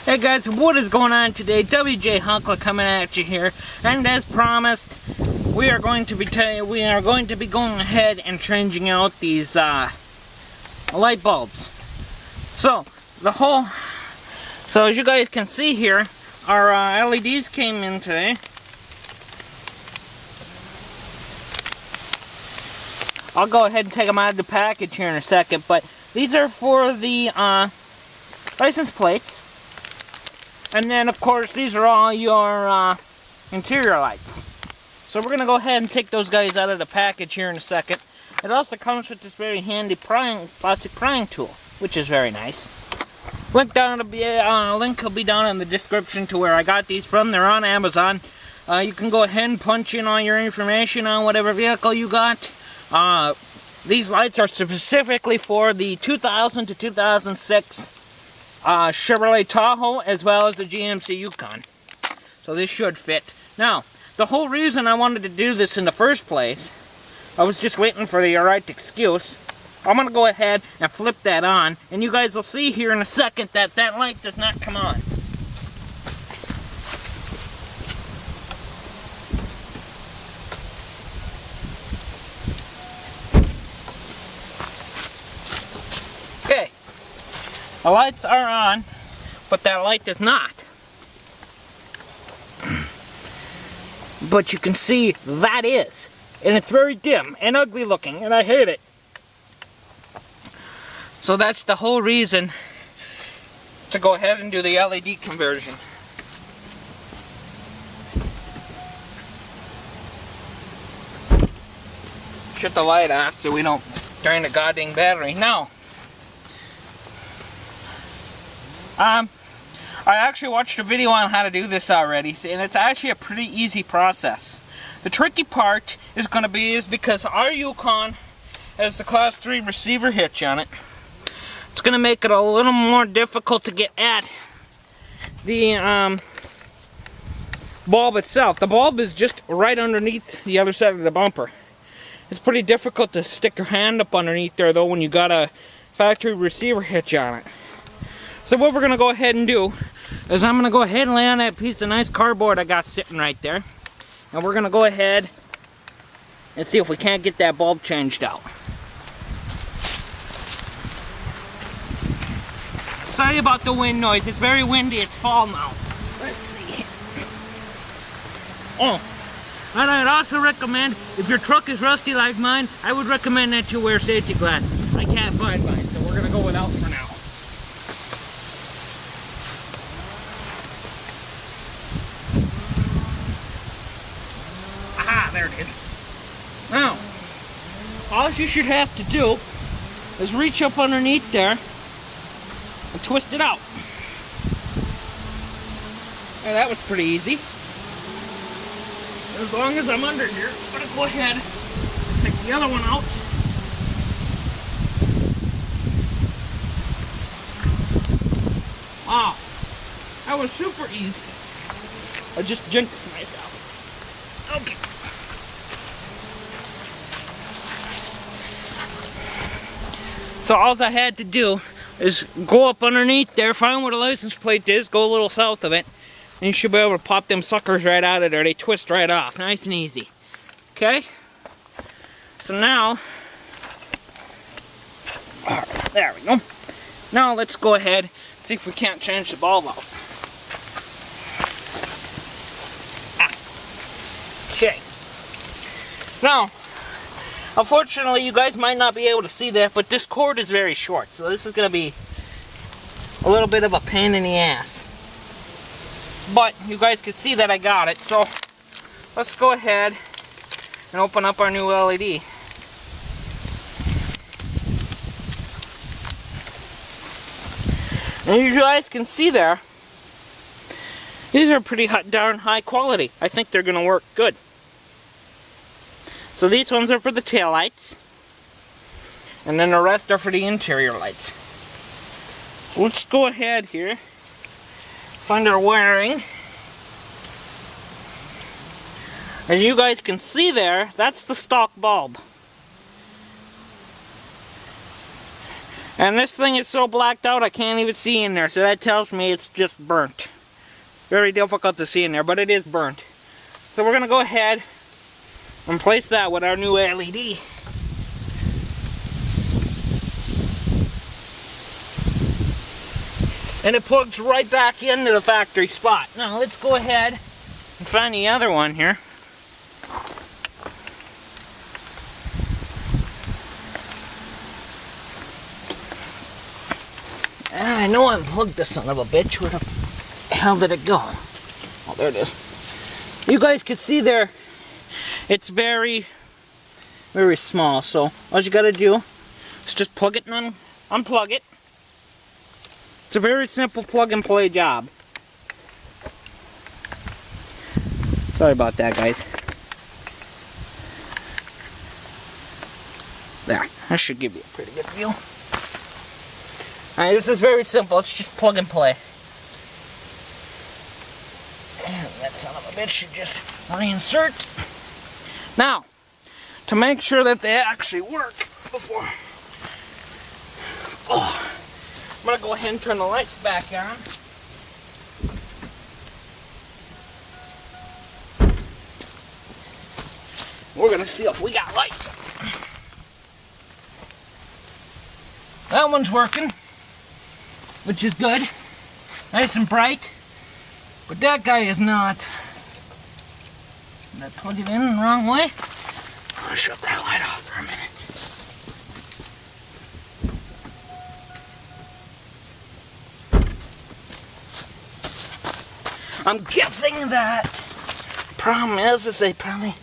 Hey guys, what is going on today? WJ Hunkla coming at you here, and as promised, we are going to be going ahead and changing out these light bulbs. So as you guys can see here, our LEDs came in today. I'll go ahead and take them out of the package here in a second, but these are for the license plates. And then, of course, these are all your interior lights. So we're going to go ahead and take those guys out of the package here in a second. It also comes with this very handy plastic prying tool, which is very nice. Link will be down in the description to where I got these from. They're on Amazon. You can go ahead and punch in all your information on whatever vehicle you got. These lights are specifically for the 2000 to 2006 Chevrolet Tahoe, as well as the GMC Yukon. So this should fit. Now, the whole reason I wanted to do this in the first place, I was just waiting for the right excuse. I'm going to go ahead and flip that on, and you guys will see here in a second that that light does not come on. Okay. The lights are on, but that light does not. But you can see that is. And it's very dim and ugly looking, and I hate it. So that's the whole reason to go ahead and do the LED conversion. Shut the light off so we don't drain the goddamn battery. Now, I actually watched a video on how to do this already, and it's actually a pretty easy process. The tricky part is going to be because our Yukon has the Class 3 receiver hitch on it. It's going to make it a little more difficult to get at the bulb itself. The bulb is just right underneath the other side of the bumper. It's pretty difficult to stick your hand up underneath there though when you got a factory receiver hitch on it. So what we're going to go ahead and do is I'm going to go ahead and lay on that piece of nice cardboard I got sitting right there. And we're going to go ahead and see if we can't get that bulb changed out. Sorry about the wind noise. It's very windy. It's fall now. Let's see. Oh, and I'd also recommend, if your truck is rusty like mine, I would recommend that you wear safety glasses. I can't find mine, so we're going to go without for now. There it is. Now, all you should have to do is reach up underneath there and twist it out. And that was pretty easy. As long as I'm under here, I'm going to go ahead and take the other one out. Wow, that was super easy. I just jinxed myself. Okay. So all I had to do is go up underneath there, find where the license plate is, go a little south of it, and you should be able to pop them suckers right out of there. They twist right off, nice and easy. Okay? So now, there we go. Now let's go ahead and see if we can't change the bulb out. Okay. Now, unfortunately, you guys might not be able to see that, but this cord is very short, so this is going to be a little bit of a pain in the ass. But you guys can see that I got it, so let's go ahead and open up our new LED. And you guys can see there, these are pretty darn high quality. I think they're going to work good. So these ones are for the tail lights, and then the rest are for the interior lights. So let's go ahead here, find our wiring. As you guys can see there, that's the stock bulb. And this thing is so blacked out I can't even see in there, so that tells me it's just burnt. Very difficult to see in there, but it is burnt. So we're going to go ahead and place that with our new LED. And it plugs right back into the factory spot. Now let's go ahead and find the other one here. I know I unplugged the son of a bitch. Where the hell did it go? Oh, there it is. You guys can see there, it's very, very small. So all you gotta do is just plug it and unplug it. It's a very simple plug and play job. Sorry about that, guys. There, that should give you a pretty good view. Alright, this is very simple. It's just plug and play. And that son of a bitch should just reinsert. Now, to make sure that they actually work before... Oh, I'm going to go ahead and turn the lights back on. We're going to see if we got lights. That one's working, which is good. Nice and bright. But that guy is not. Did I plug it in the wrong way? I'll shut that light off for a minute. I'm guessing that the problem is they probably...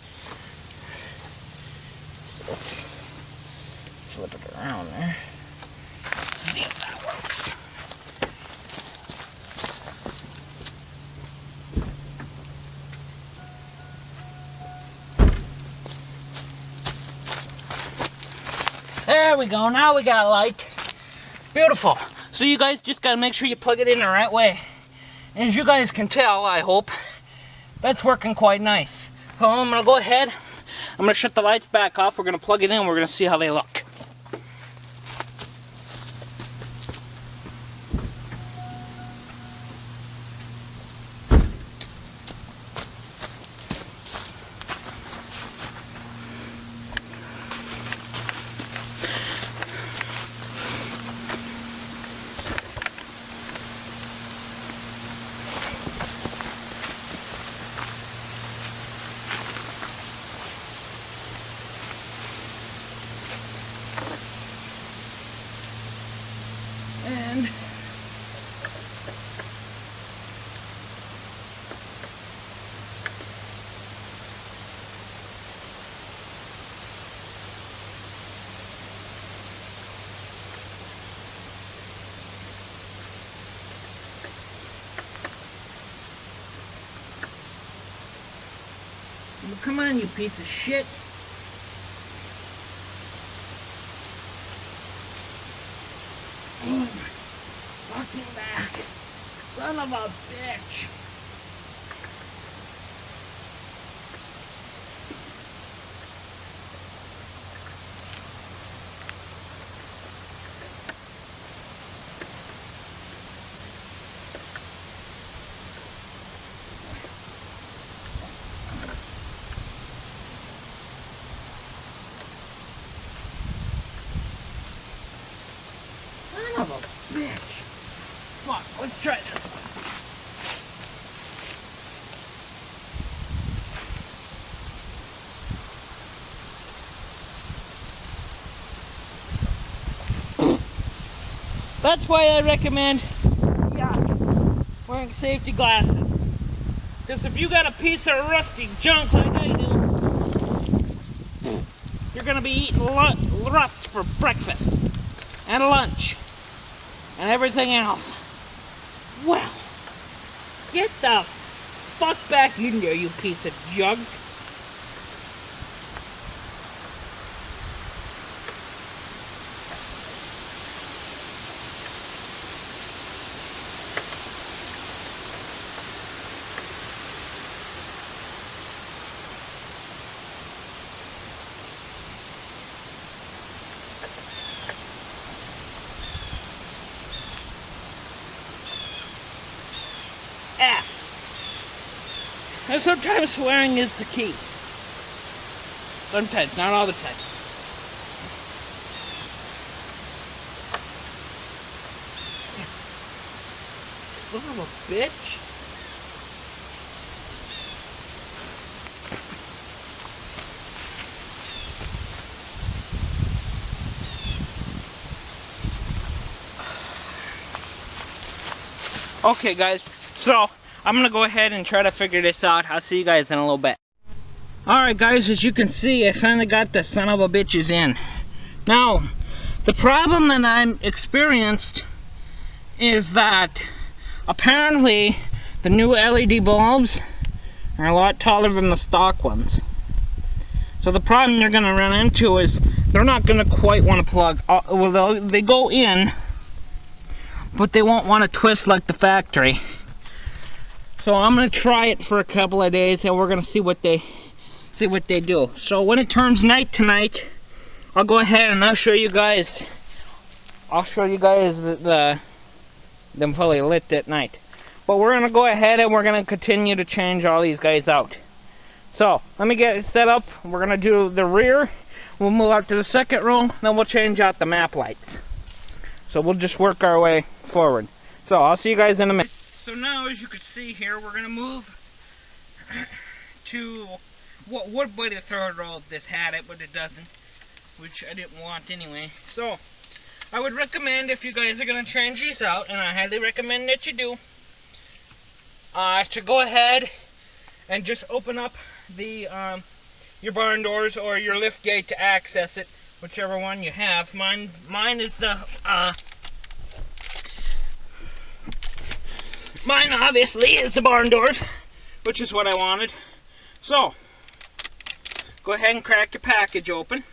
So let's flip it around there. Let's see if that works. There we go, now we got light. Beautiful. So you guys just gotta make sure you plug it in the right way. And as you guys can tell, I hope, that's working quite nice. So I'm gonna go ahead, I'm gonna shut the lights back off, we're gonna plug it in, we're gonna see how they look. And well, come on, you piece of shit. Fucking back. Son of a bitch. Son of a bitch. Fuck, let's try this one. That's why I recommend wearing safety glasses. Because if you got a piece of rusty junk like I do, you're gonna be eating rust for breakfast and lunch and everything else. Well, get the fuck back in there, you piece of junk. And sometimes swearing is the key. Sometimes, not all the time. Son of a bitch. Okay guys, so I'm gonna go ahead and try to figure this out. I'll see you guys in a little bit. Alright guys, as you can see, I finally got the son of a bitches in. Now, the problem that I'm experienced is that apparently the new LED bulbs are a lot taller than the stock ones. So the problem you're gonna run into is they're not gonna quite want to plug. Well, they go in, but they won't want to twist like the factory. So I'm going to try it for a couple of days and we're going to see what they do. So when it turns night tonight, I'll go ahead and I'll show you guys them fully lit at night. But we're going to go ahead and we're going to continue to change all these guys out. So let me get it set up. We're going to do the rear. We'll move out to the second row, then we'll change out the map lights. So we'll just work our way forward. So I'll see you guys in a minute. So now, as you can see here, we're going to move to what would be the third row if this had it, but it doesn't, which I didn't want anyway. So I would recommend, if you guys are going to change these out, and I highly recommend that you do, to go ahead and just open up the your barn doors or your lift gate to access it. Whichever one you have. Mine is the, mine obviously is the barn doors, which is what I wanted. So, go ahead and crack your package open.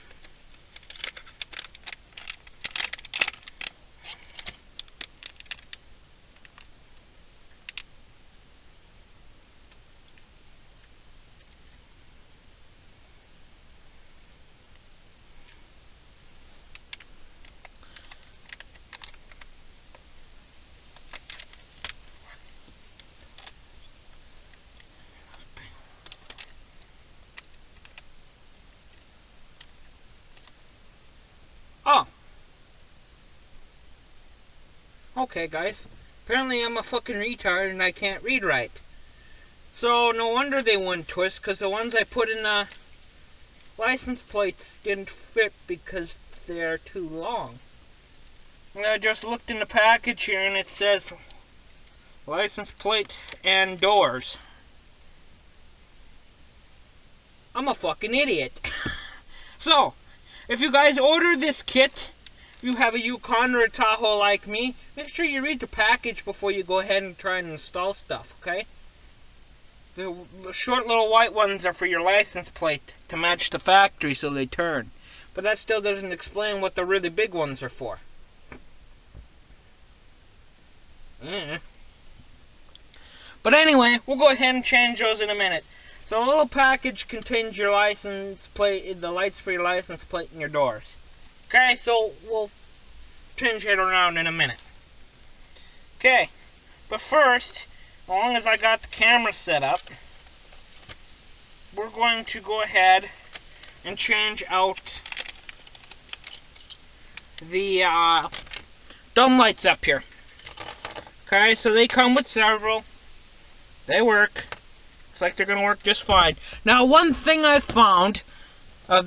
Oh. Okay, guys. Apparently I'm a fucking retard and I can't read right. So, no wonder they wouldn't twist, because the ones I put in the license plates didn't fit because they're too long. And I just looked in the package here and it says license plate and doors. I'm a fucking idiot. So, if you guys order this kit, if you have a Yukon or a Tahoe like me, make sure you read the package before you go ahead and try and install stuff, okay? The short little white ones are for your license plate to match the factory so they turn. But that still doesn't explain what the really big ones are for. But anyway, we'll go ahead and change those in a minute. So a little package contains your license plate, the lights for your license plate and your doors. Okay, so we'll change it around in a minute. Okay, but first, as long as I got the camera set up, we're going to go ahead and change out the dome lights up here. Okay, so they come with several. They work. Looks like they're going to work just fine. Now, one thing I found,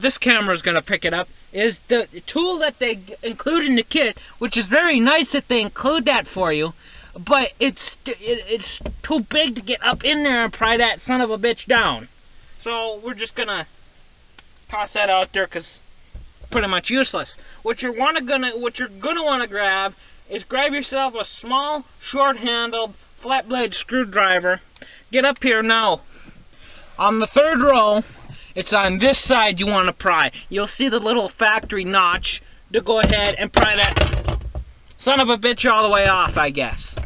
this camera's going to pick it up, is the tool that they include in the kit, which is very nice that they include that for you, but it's too big to get up in there and pry that son of a bitch down. So we're just going to toss that out there because pretty much useless. What you're gonna want to grab is grab yourself a small, short-handled, flat-blade screwdriver. Get up here now. On the third row, it's on this side you want to pry. You'll see the little factory notch to go ahead and pry that son of a bitch all the way off, I guess.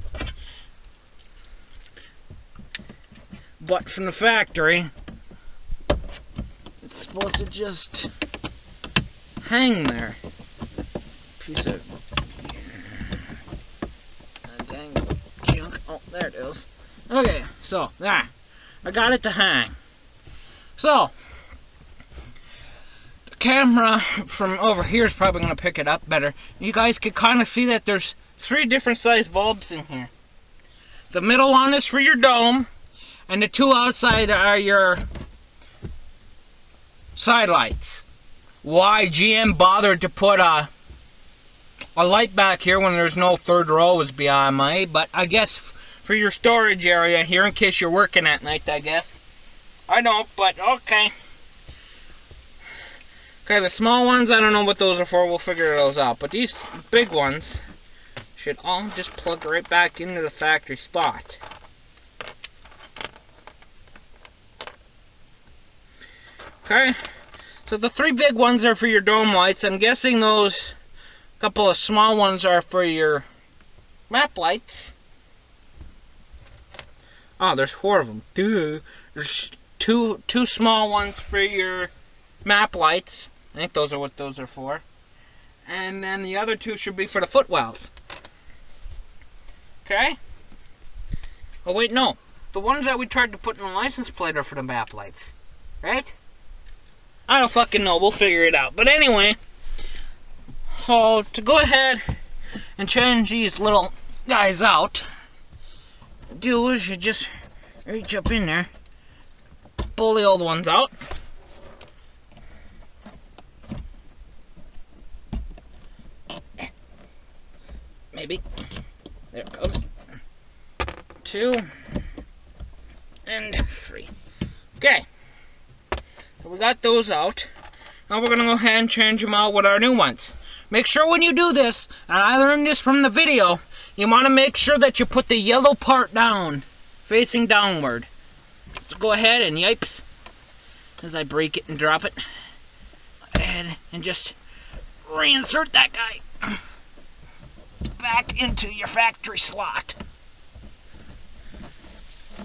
But from the factory, it's supposed to just hang there. Piece of dang junk. Oh, there it is. Okay, so there. I got it to hang. So, the camera from over here is probably going to pick it up better. You guys can kind of see that there's 3 different size bulbs in here. The middle one is for your dome, and the 2 outside are your side lights. Why GM bothered to put a light back here when there's no 3rd row is beyond me, but I guess for your storage area here in case you're working at night, I guess. I don't, but okay. Okay, the small ones, I don't know what those are for, we'll figure those out. But these big ones should all just plug right back into the factory spot. Okay, so the 3 big ones are for your dome lights. I'm guessing those couple of small ones are for your map lights. Oh, there's 4 of them. There's two small ones for your map lights. I think those are what those are for. And then the other 2 should be for the footwells. Okay? Oh wait, no. The ones that we tried to put in the license plate are for the map lights. Right? I don't fucking know. We'll figure it out. But anyway, so to go ahead and change these little guys out, do is you just reach up in there, pull the old ones out. Maybe. There it goes. 2 and 3. Okay. So we got those out. Now we're going to go ahead and change them out with our new ones. Make sure when you do this, and I learned this from the video, you want to make sure that you put the yellow part down, facing downward. So go ahead and yipes, as I break it and drop it, and just reinsert that guy back into your factory slot.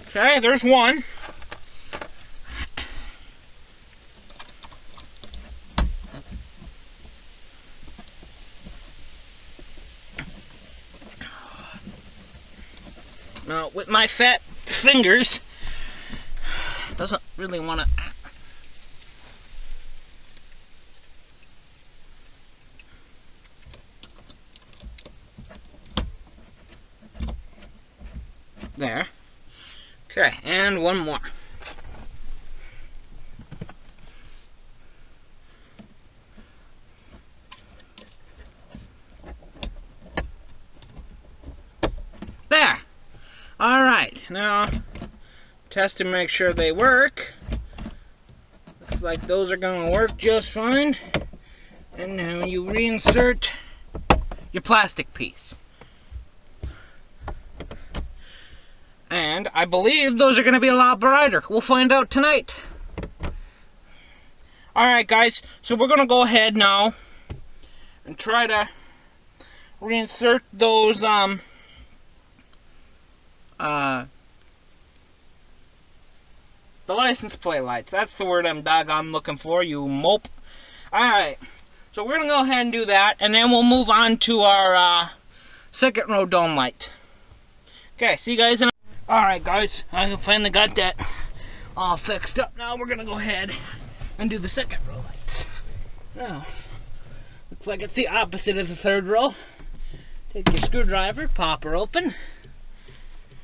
Okay, there's one. Now, with my fat fingers, doesn't really want to. There. Okay, and one more. There. Alright, now test to make sure they work. Looks like those are going to work just fine. And now you reinsert your plastic piece. And I believe those are going to be a lot brighter. We'll find out tonight. Alright guys, so we're going to go ahead now and try to reinsert those the license plate lights. That's the word I'm looking for, you mope. Alright, so we're going to go ahead and do that, and then we'll move on to our 2nd row dome light. Okay, see you guys in a... Alright guys, I finally got that all fixed up. Now we're going to go ahead and do the 2nd row lights. Now, looks like it's the opposite of the 3rd row. Take your screwdriver, pop her open.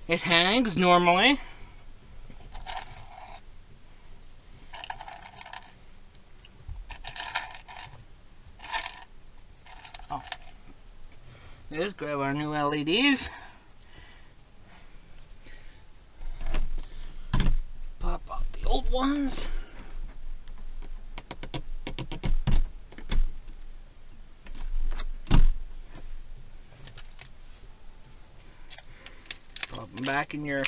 It hangs normally. Oh. Let's grab our new LEDs. Pop out the old ones. Pop them back in your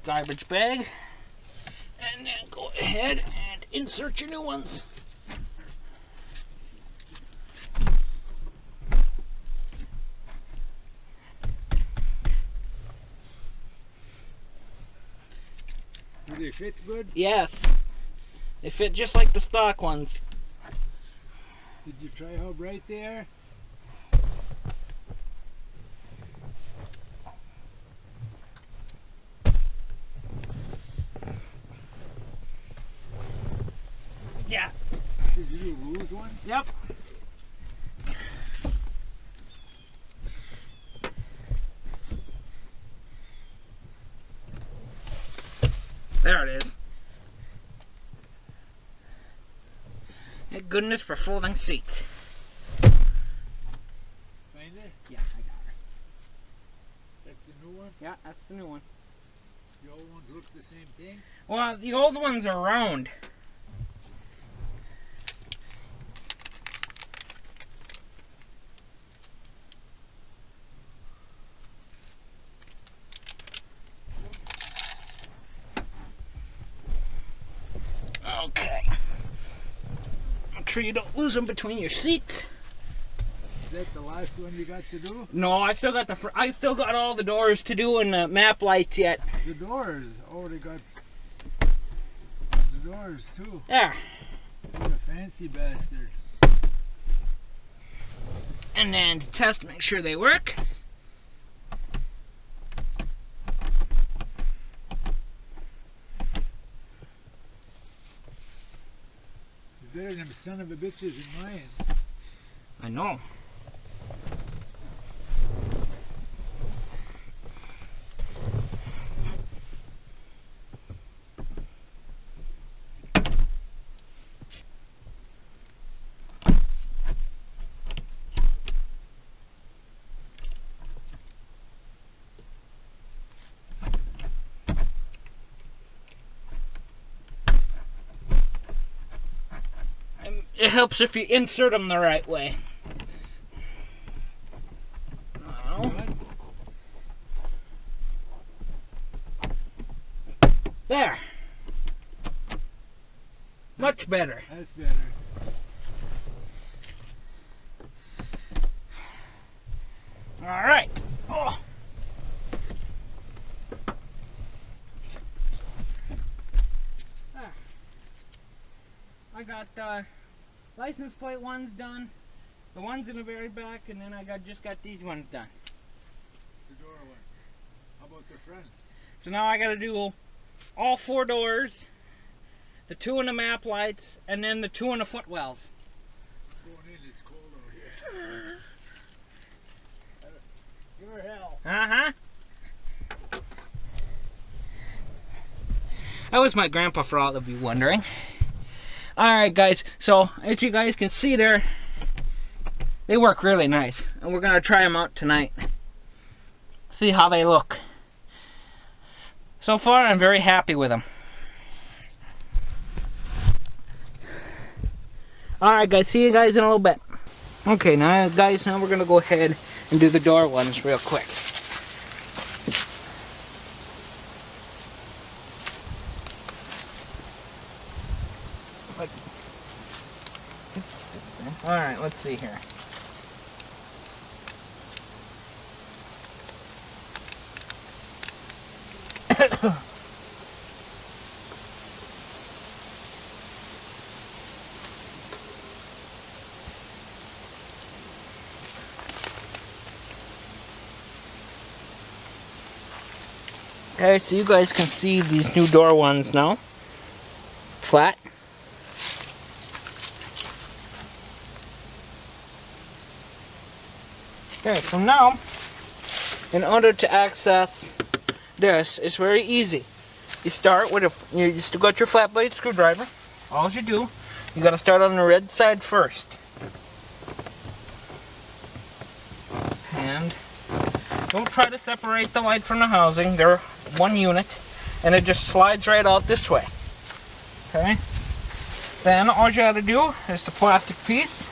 garbage bag. And then go ahead and insert your new ones. Do they fit good? Yes. They fit just like the stock ones. Did you try how bright they are? one? Yep. There it is. Thank goodness for folding seats. Find it? Yeah, I got her. That's the new one? Yeah, that's the new one. The old ones look the same thing? Well, the old ones are round. Okay. Make sure you don't lose them between your seats. Is that the last one you got to do? No, I still got I still got all the doors to do and the map lights yet. The doors. Oh, they got the doors too. There. What a fancy bastard. And then to test, make sure they work. It's better than them son of a bitches in mine. I know. It helps if you insert them the right way. There. Much better. That's better. All right. Oh. There. I got license plate ones done, the ones in the very back, and then I just got these ones done. The door one. How about the front? So now I got to do all 4 doors, the 2 in the map lights, and then the 2 in the footwells. I'm going in. It's cold out here. You're hell. Uh-huh. That was my grandpa, for all of you wondering. Alright guys, so as you guys can see there, they work really nice. And we're going to try them out tonight. See how they look. So far I'm very happy with them. Alright guys, see you guys in a little bit. Okay, now guys, now we're going to go ahead and do the door ones real quick. Alright, let's see here. Okay, so you guys can see these new door ones now. Flat. Okay, so now, in order to access this, it's very easy. You start with you still got your flat blade screwdriver. All you do, you got to start on the red side first. And don't try to separate the light from the housing. They're one unit, and it just slides right out this way. Okay. Then all you got to do is the plastic piece.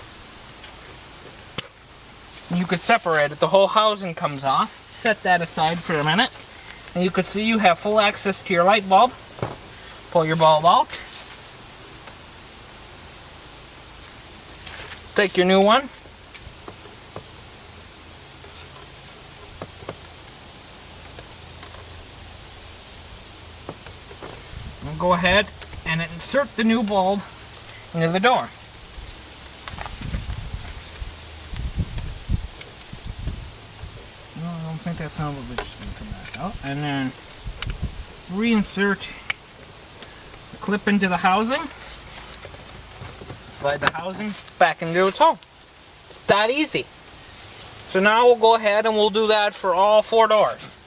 You could separate it. The whole housing comes off. Set that aside for a minute. And you can see you have full access to your light bulb. Pull your bulb out. Take your new one. And go ahead and insert the new bulb into the door. I don't think that's not what we're just going to come back out. And then reinsert the clip into the housing. slide the housing back into its hole. It's that easy. So now we'll go ahead and we'll do that for all 4 doors.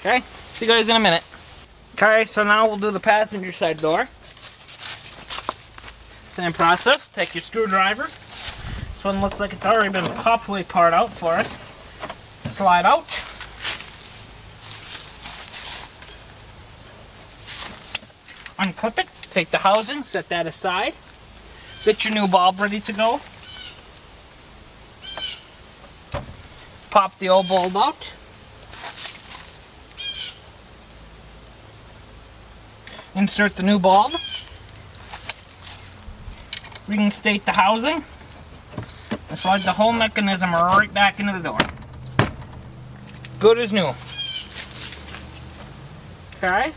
Okay, see you guys in a minute. Okay, so now we'll do the passenger side door. Same process, take your screwdriver. This one looks like it's already been popped way part out for us. Slide out. Unclip it, take the housing, set that aside. Get your new bulb ready to go. Pop the old bulb out. Insert the new bulb. Reinstate the housing. And slide the whole mechanism right back into the door. Good as new. Okay.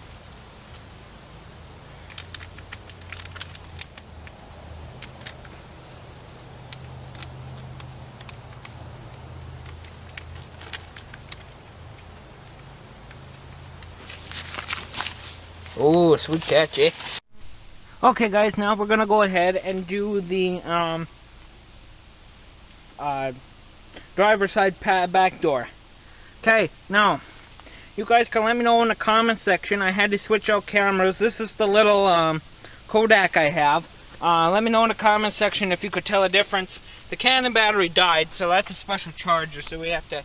Oh, sweet catch, eh? Okay, guys, now we're gonna go ahead and do the driver's side back door. Okay, now you guys can let me know in the comment section. I had to switch out cameras. This is the little Kodak I have. Let me know in the comment section if you could tell a difference. The Canon battery died, so that's a special charger, so we have to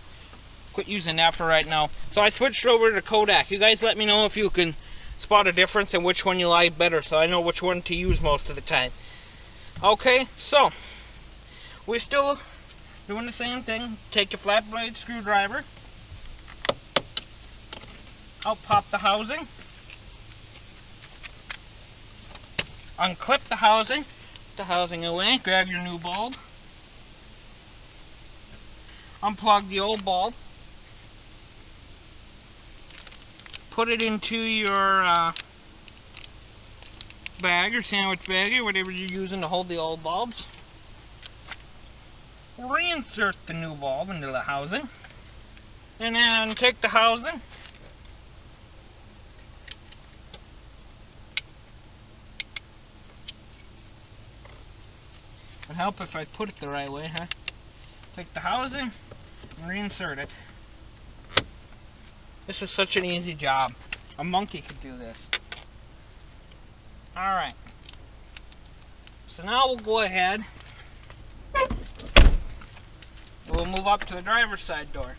quit using that for right now. So I switched over to Kodak. You guys let me know if you can spot a difference and which one you like better, so I know which one to use most of the time. Okay, so we're still doing the same thing. Take your flat blade screwdriver, out pop the housing, unclip the housing away, grab your new bulb, unplug the old bulb, put it into your bag or sandwich bag or whatever you're using to hold the old bulbs. Reinsert the new bulb into the housing, and then take the housing, it'd help if I put it the right way, huh? Take the housing and reinsert it. This is such an easy job. A monkey could do this. Alright. So now we'll go ahead. We'll move up to the driver's side door.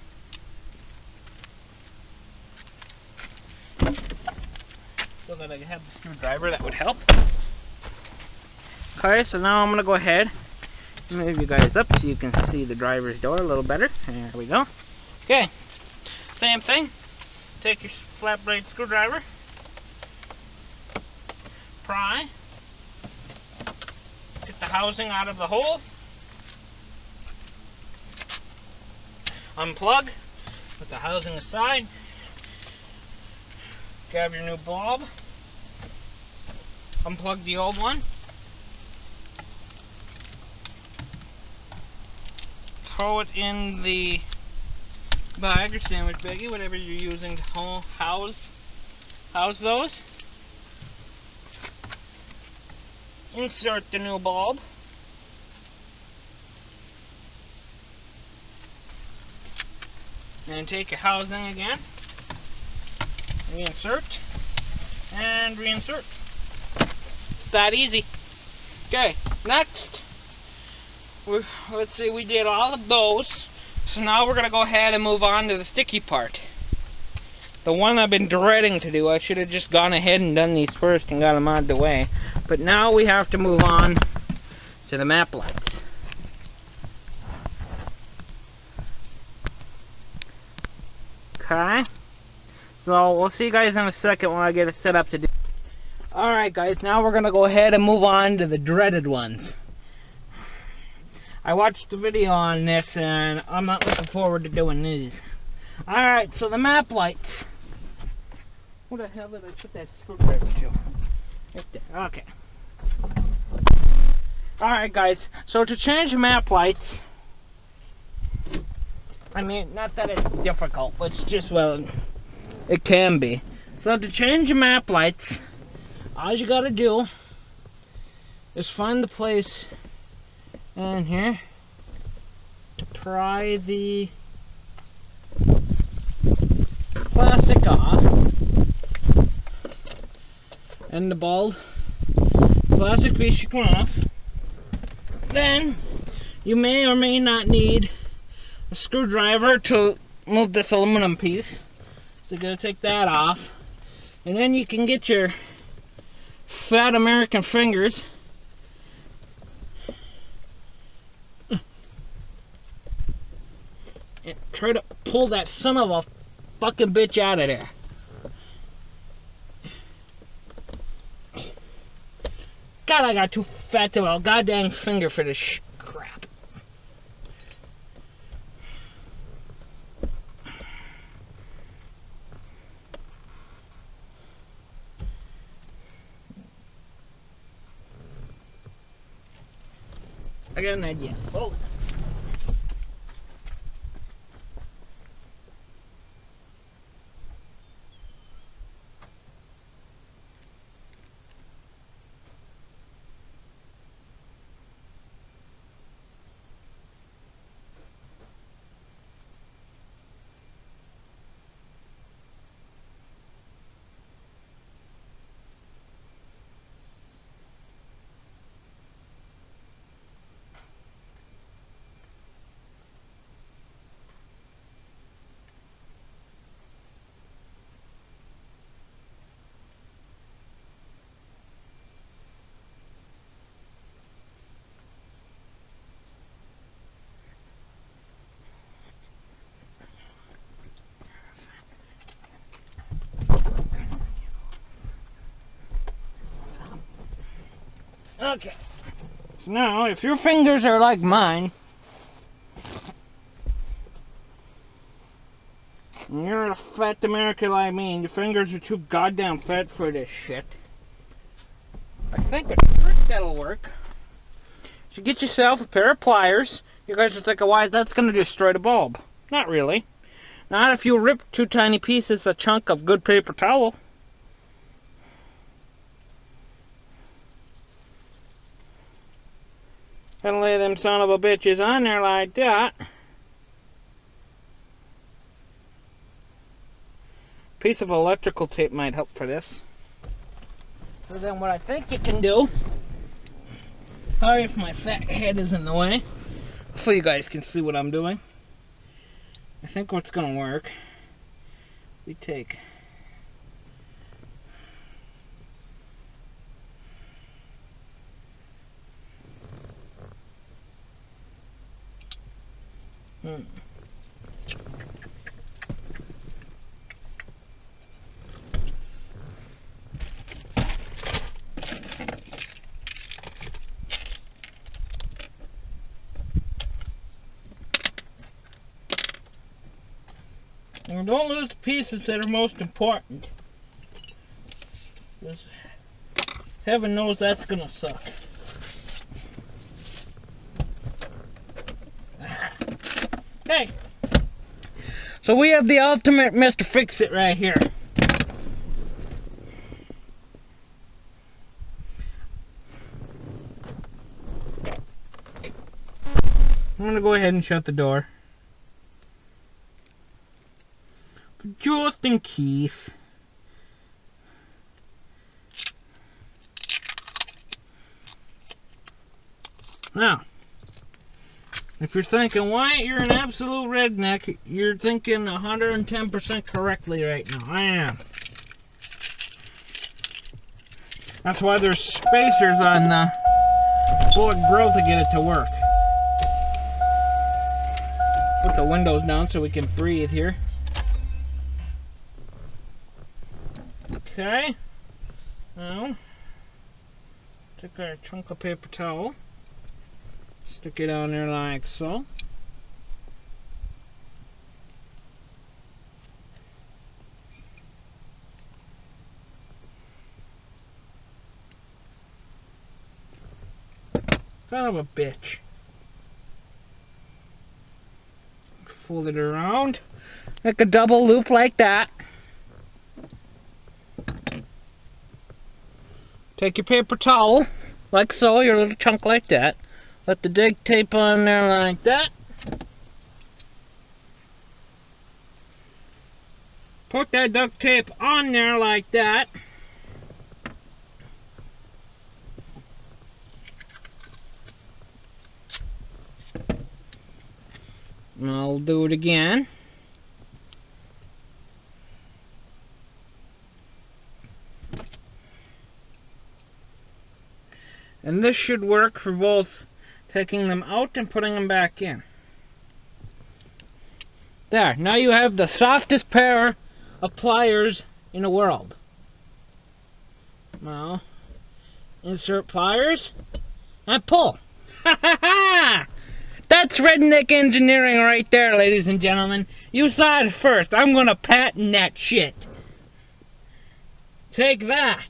So that I can have the screwdriver, that would help. Okay, so now I'm going to go ahead and move you guys up so you can see the driver's door a little better. There we go. Okay, same thing. Take your flat blade screwdriver, pry, get the housing out of the hole, unplug, put the housing aside, grab your new bulb, unplug the old one, throw it in the bag or sandwich baggie, whatever you're using to house those. Insert the new bulb. And take your housing again. Reinsert. And reinsert. It's that easy. Okay, next. Let's see, we did all of those. So now we're going to go ahead and move on to the sticky part. The one I've been dreading to do. I should have just gone ahead and done these first and got them out of the way. But now we have to move on to the map lights. Okay. So we'll see you guys in a second when I get it set up to do. Alright guys, now we're going to go ahead and move on to the dreaded ones. I watched the video on this and I'm not looking forward to doing these. Alright, so the map lights. Where the hell did I put that screwdriver to? Right there, okay. Alright guys, so to change map lights, I mean, not that it's difficult, but it's just, well, it can be. So to change your map lights, all you gotta do is find the place in here to pry the plastic off, and the bulb plastic piece should come off. Then you may or may not need a screwdriver to move this aluminum piece. So you're going to take that off. And then you can get your fat American fingers and try to pull that son of a fucking bitch out of there. God, I got too fat to a goddamn finger for this crap. I got an idea. Oh. Okay. So now, if your fingers are like mine, and you're a fat American like me, and your fingers are too goddamn fat for this shit, I think a trick that'll work. So get yourself a pair of pliers. You guys are thinking, why that's going to destroy the bulb? Not really. Not if you rip two tiny pieces, a chunk of good paper towel. Gotta lay them son of a bitches on there like that. Piece of electrical tape might help for this. So then what I think you can do, sorry if my fat head is in the way, hopefully you guys can see what I'm doing. I think what's gonna work, we take And don't lose the pieces that are most important. Because heaven knows that's gonna suck. Okay. So we have the ultimate Mr. Fix-It right here. I'm gonna go ahead and shut the door. But just in case. Now, if you're thinking, Wyatt, you're an absolute redneck, you're thinking 110% correctly right now. I am. That's why there's spacers on the bullet grill to get it to work. Put the windows down so we can breathe here. Okay. Now, take our chunk of paper towel. Stick it on there like so. Son of a bitch. Fold it around. Make a double loop like that. Take your paper towel, like so, your little chunk like that. Let the duct tape on there like that. Put that duct tape on there like that. And I'll do it again. And this should work for both taking them out and putting them back in. There, now you have the softest pair of pliers in the world. Now, insert pliers and pull. Ha ha ha! That's redneck engineering right there, ladies and gentlemen. You saw it first. I'm gonna patent that shit. Take that.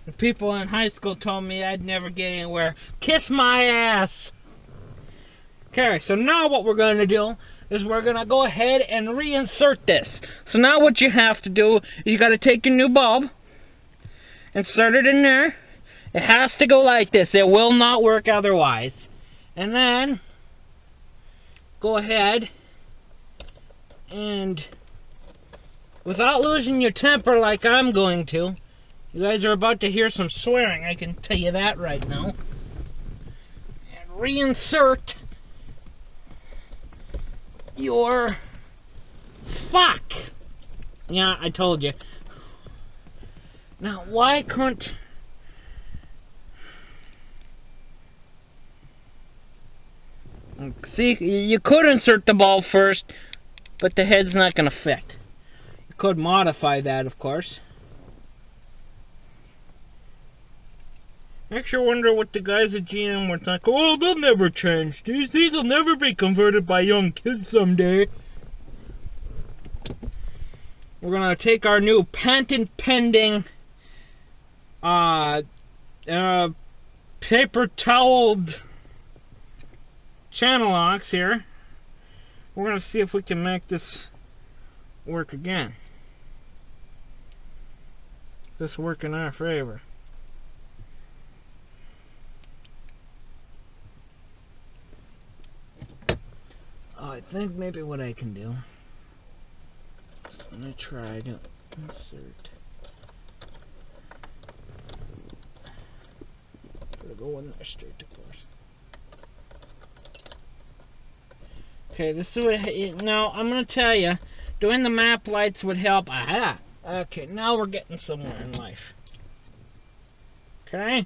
The people in high school told me I'd never get anywhere. Kiss my ass! Okay, so now what we're going to do is we're going to go ahead and reinsert this. So now what you have to do is you got to take your new bulb, insert it in there. It has to go like this. It will not work otherwise. And then go ahead and, without losing your temper like I'm going to, you guys are about to hear some swearing, I can tell you that right now. And reinsert your... Fuck! Yeah, I told you. Now, why couldn't... See, you could insert the bulb first, but the head's not going to fit. You could modify that, of course. Makes you wonder what the guys at GM were thinking. Oh, they'll never change. These will never be converted by young kids someday. We're going to take our new patent-pending paper-toweled channel locks here. We're going to see if we can make this work again. This work in our favor. I think maybe what I can do is I'm going to try to insert. Gotta go in there straight, of course. Okay, this is what. Now, I'm going to tell you, doing the map lights would help. Aha! Okay, now we're getting somewhere in life. Okay?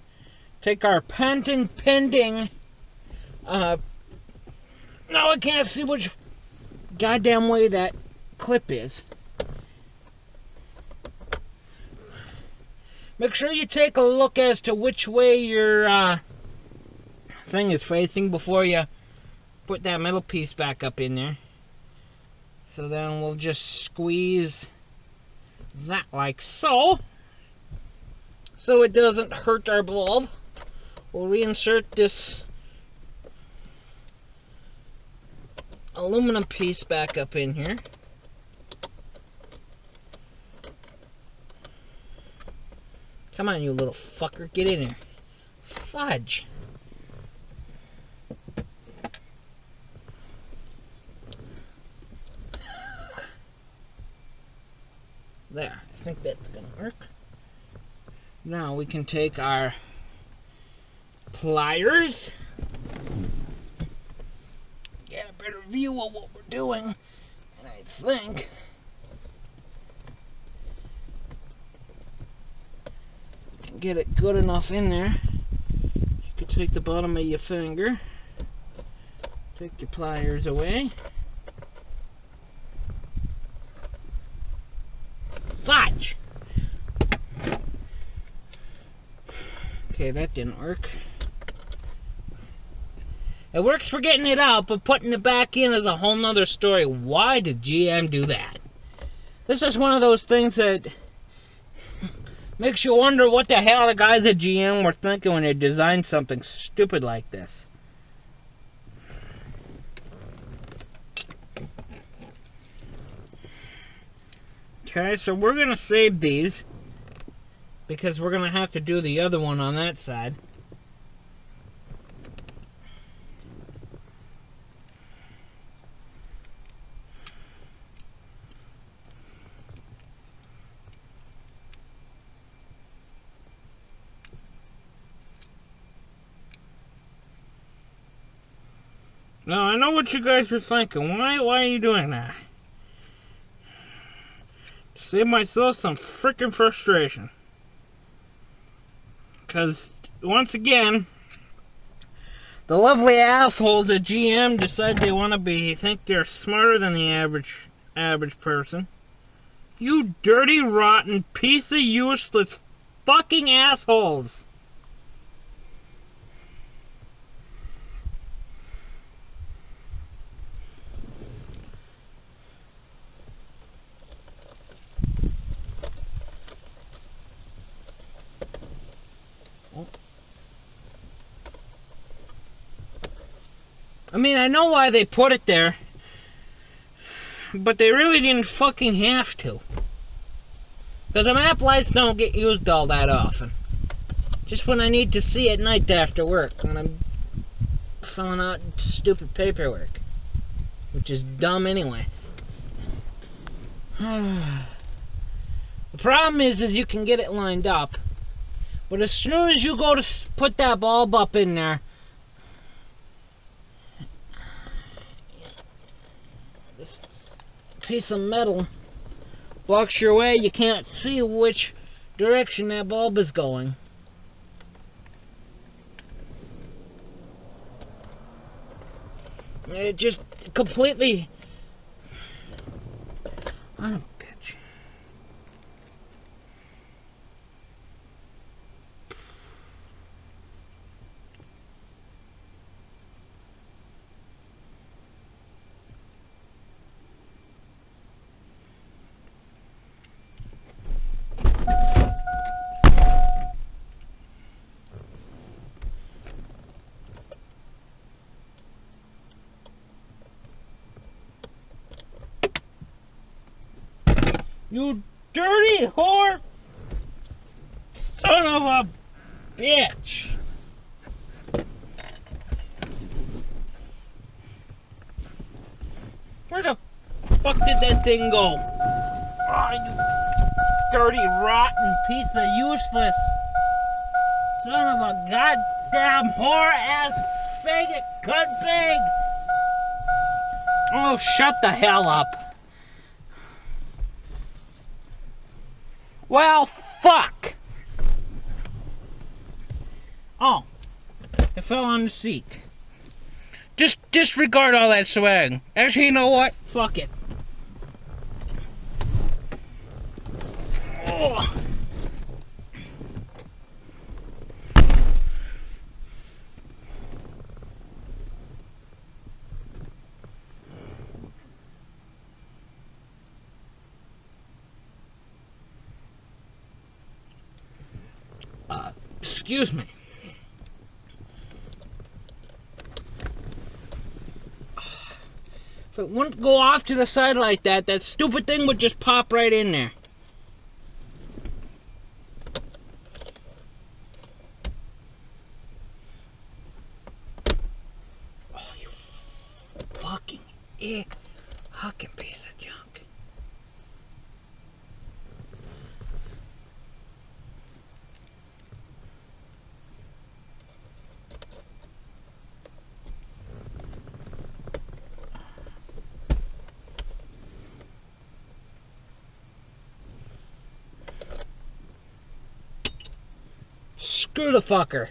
Take our patent pending. Now I can't see which goddamn way that clip is. Make sure you take a look as to which way your thing is facing before you put that metal piece back up in there. So then we'll just squeeze that like so. So it doesn't hurt our bulb. We'll reinsert this aluminum piece back up in here. Come on, you little fucker, get in there. Fudge. There, I think that's gonna work. Now we can take our pliers, get a better view of what we're doing, and I think we can get it good enough in there. You could take the bottom of your finger, take your pliers away. Fudge! Okay, that didn't work. It works for getting it out, but putting it back in is a whole nother story. Why did GM do that? This is one of those things that makes you wonder what the hell the guys at GM were thinking when they designed something stupid like this. Okay, so we're going to save these because we're going to have to do the other one on that side. Now, I know what you guys are thinking. Why are you doing that? To save myself some freaking frustration. Because, once again, the lovely assholes at GM decide they want to think they're smarter than the average person. You dirty, rotten, piece of useless fucking assholes. I mean, I know why they put it there, but they really didn't fucking have to. Because the map lights don't get used all that often. Just when I need to see at night after work, when I'm filling out stupid paperwork. Which is dumb anyway. The problem is you can get it lined up, but as soon as you go to put that bulb up in there, this piece of metal blocks your way. You can't see which direction that bulb is going. It just completely... I'm a bitch. You dirty whore! Son of a bitch! Where the fuck did that thing go? Oh, you dirty, rotten piece of useless son of a goddamn whore-ass faggot cunt-bag! Oh, shut the hell up. Well, fuck! Oh, it fell on the seat. Just disregard all that swag. Actually, you know what? Fuck it. Oh. Excuse me. If it wouldn't go off to the side like that, that stupid thing would just pop right in there. Oh, you fucking fucking piece of junk. Screw the fucker.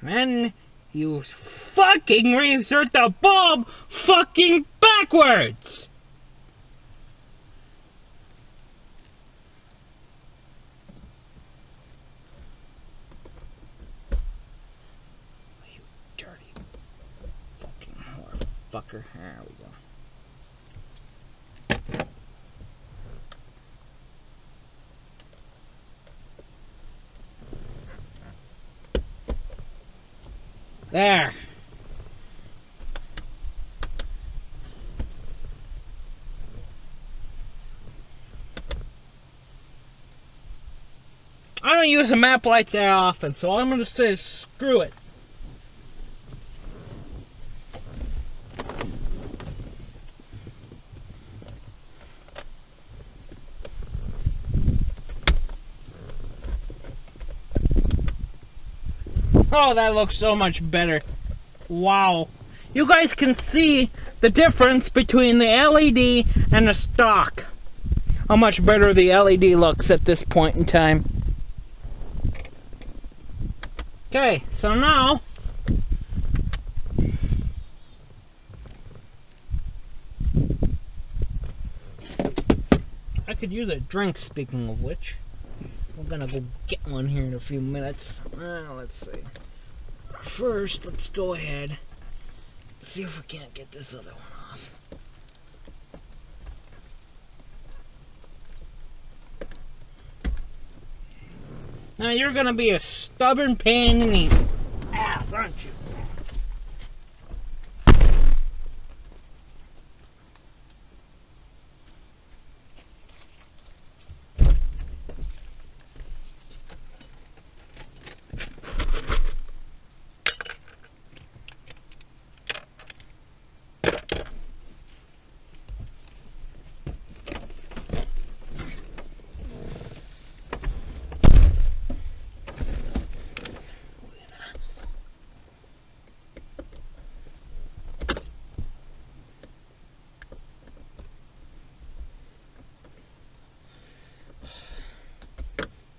And then you fucking reinsert the bulb fucking backwards! You dirty fucker. There we go. There. I don't use a map light that often, so I'm going to say screw it. Oh, that looks so much better. Wow. You guys can see the difference between the LED and the stock. How much better the LED looks at this point in time. Okay, so now I could use a drink, speaking of which. We're gonna go get one here in a few minutes. Let's see. First, let's go ahead. See if we can't get this other one off. Now you're gonna be a stubborn pain in the ass, aren't you?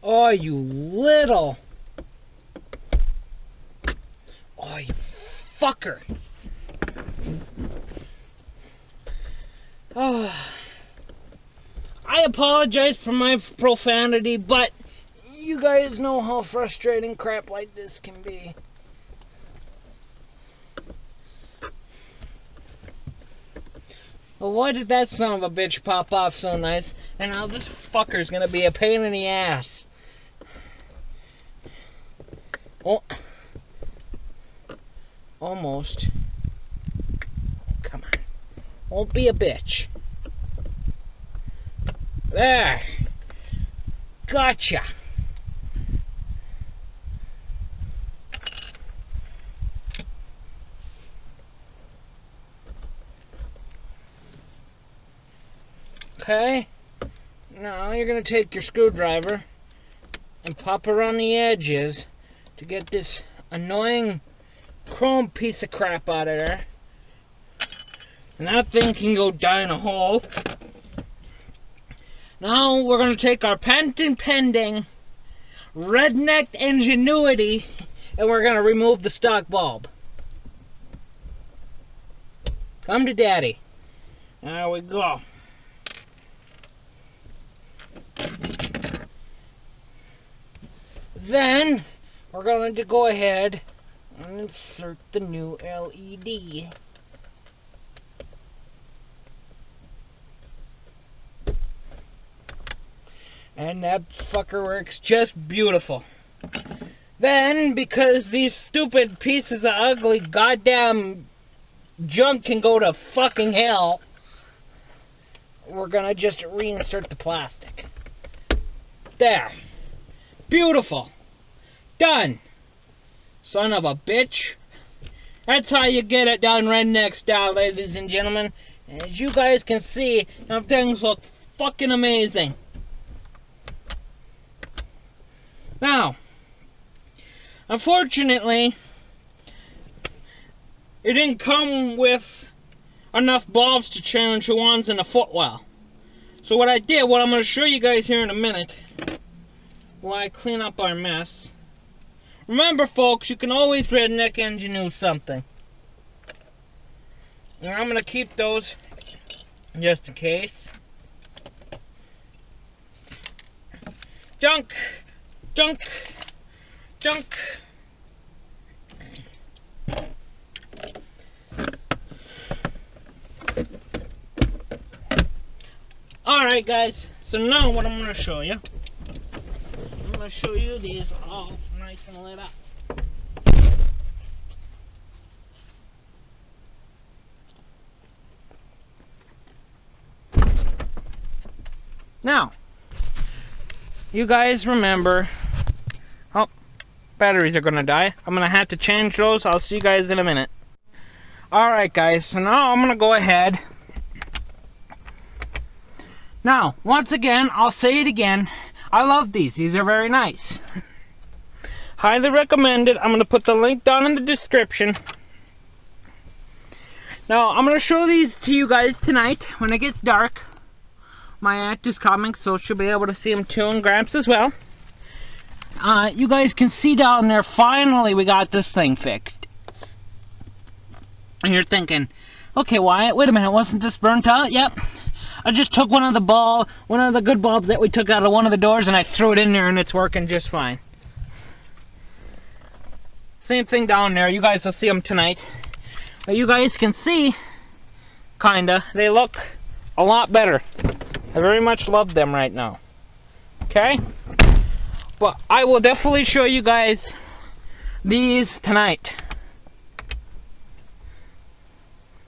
Oh, you little... Oh, you fucker. Oh. I apologize for my profanity, but you guys know how frustrating crap like this can be. Well, why did that son of a bitch pop off so nice? And now this fucker's gonna be a pain in the ass. Oh. Almost. Come on. Won't be a bitch. There. Gotcha. Okay. Now you're going to take your screwdriver and pop around the edges to get this annoying chrome piece of crap out of there. And that thing can go down a hole. Now we're going to take our patent pending redneck ingenuity and we're going to remove the stock bulb. Come to daddy. There we go. Then we're going to go ahead and insert the new LED. And that fucker works just beautiful. Then, because these stupid pieces of ugly goddamn junk can go to fucking hell, we're gonna just reinsert the plastic. There. Beautiful. Done. Son of a bitch. That's how you get it done redneck style, ladies and gentlemen. As you guys can see, them things look fucking amazing. Now, unfortunately, it didn't come with enough bulbs to change the ones in the footwell. So what I'm going to show you guys here in a minute, while I clean up our mess. Remember, folks, you can always redneck engineer something. And I'm going to keep those just in case. Junk! Junk! Junk! Alright guys, so now what I'm going to show you, I'm going to show you these all nice and lit up. Now, you guys remember, oh, batteries are going to die. I'm going to have to change those. I'll see you guys in a minute. Alright guys, so now I'm going to go ahead. Now, once again, I'll say it again. I love these. These are very nice. Highly recommended. I'm going to put the link down in the description. Now, I'm going to show these to you guys tonight when it gets dark. My aunt is coming, so she'll be able to see them too, and Gramps as well. You guys can see down there, finally we got this thing fixed. And you're thinking, okay, Wyatt, wait a minute, wasn't this burnt out? Yep. I just took one of the good bulbs that we took out of one of the doors, and I threw it in there, and it's working just fine. Same thing down there. You guys will see them tonight. But you guys can see, kinda, they look a lot better. I very much love them right now. Okay? But I will definitely show you guys these tonight.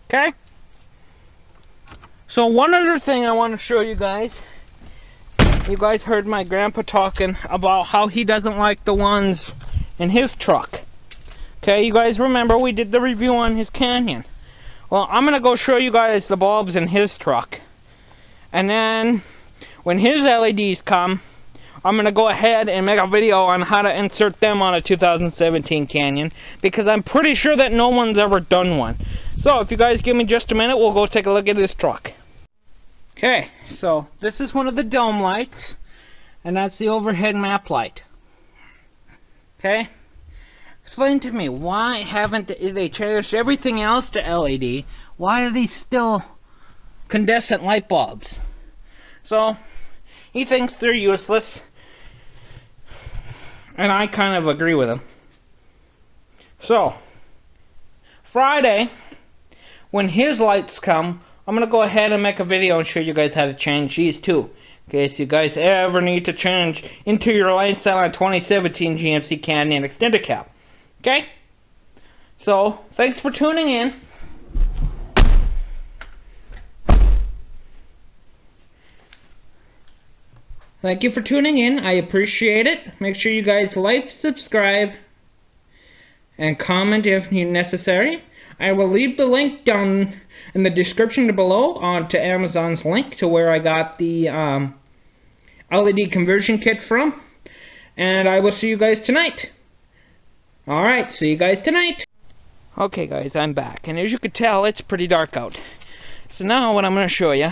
Okay? So one other thing I want to show you guys. You guys heard my grandpa talking about how he doesn't like the ones in his truck. Okay, you guys remember we did the review on his Canyon. Well, I'm going to go show you guys the bulbs in his truck. And then, when his LEDs come, I'm going to go ahead and make a video on how to insert them on a 2017 Canyon, because I'm pretty sure that no one's ever done one. So, if you guys give me just a minute, we'll go take a look at this truck. Okay, so this is one of the dome lights, and that's the overhead map light. Okay? Explain to me, why haven't they changed everything else to LED? Why are these still incandescent light bulbs? So he thinks they're useless, and I kind of agree with him. So Friday, when his lights come, I'm gonna go ahead and make a video and show you guys how to change these too, in case you guys ever need to change interior lights on a 2017 GMC Canyon extender cab. Okay? So thanks for tuning in. Thank you for tuning in. I appreciate it. Make sure you guys like, subscribe, and comment if necessary. I will leave the link down in the description below to Amazon's link to where I got the LED conversion kit from. And I will see you guys tonight. Alright, see you guys tonight. Okay guys, I'm back. And as you can tell, it's pretty dark out. So now what I'm going to show you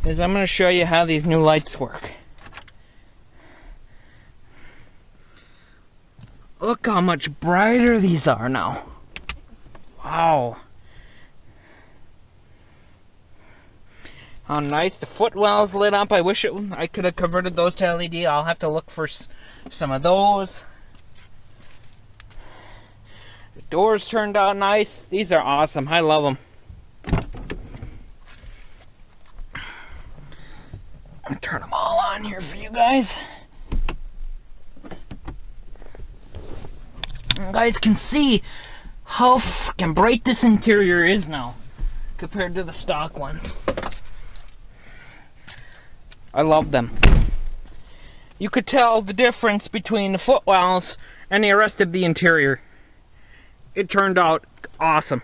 is I'm going to show you how these new lights work. Look how much brighter these are now. Wow. How nice. The footwell's lit up. I wish I could have converted those to LED. I'll have to look for some of those. The doors turned out nice. These are awesome. I love them. I'm going to turn them all on here for you guys. You guys can see how fucking bright this interior is now compared to the stock ones. I love them. You could tell the difference between the footwells and the rest of the interior. It turned out awesome.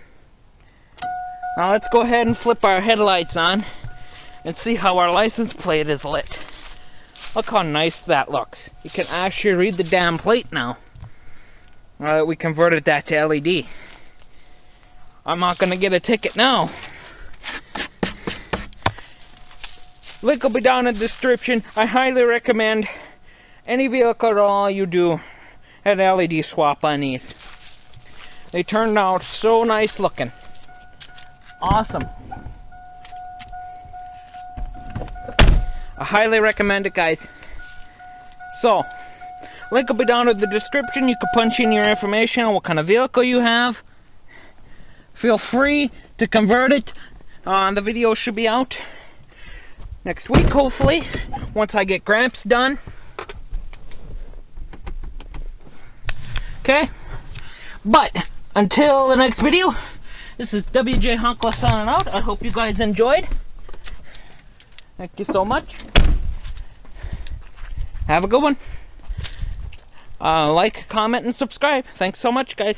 Now let's go ahead and flip our headlights on and see how our license plate is lit. Look how nice that looks. You can actually read the damn plate now. We converted that to LED. I'm not going to get a ticket now. Link will be down in the description. I highly recommend any vehicle at all you do an LED swap on these. They turned out so nice looking. Awesome. I highly recommend it, guys. So, link will be down in the description. You can punch in your information on what kind of vehicle you have. Feel free to convert it. The video should be out next week, hopefully, once I get Gramps done. Okay? But, until the next video, this is WJ Honkla signing out. I hope you guys enjoyed. Thank you so much. Have a good one. Like, comment, and subscribe. Thanks so much, guys.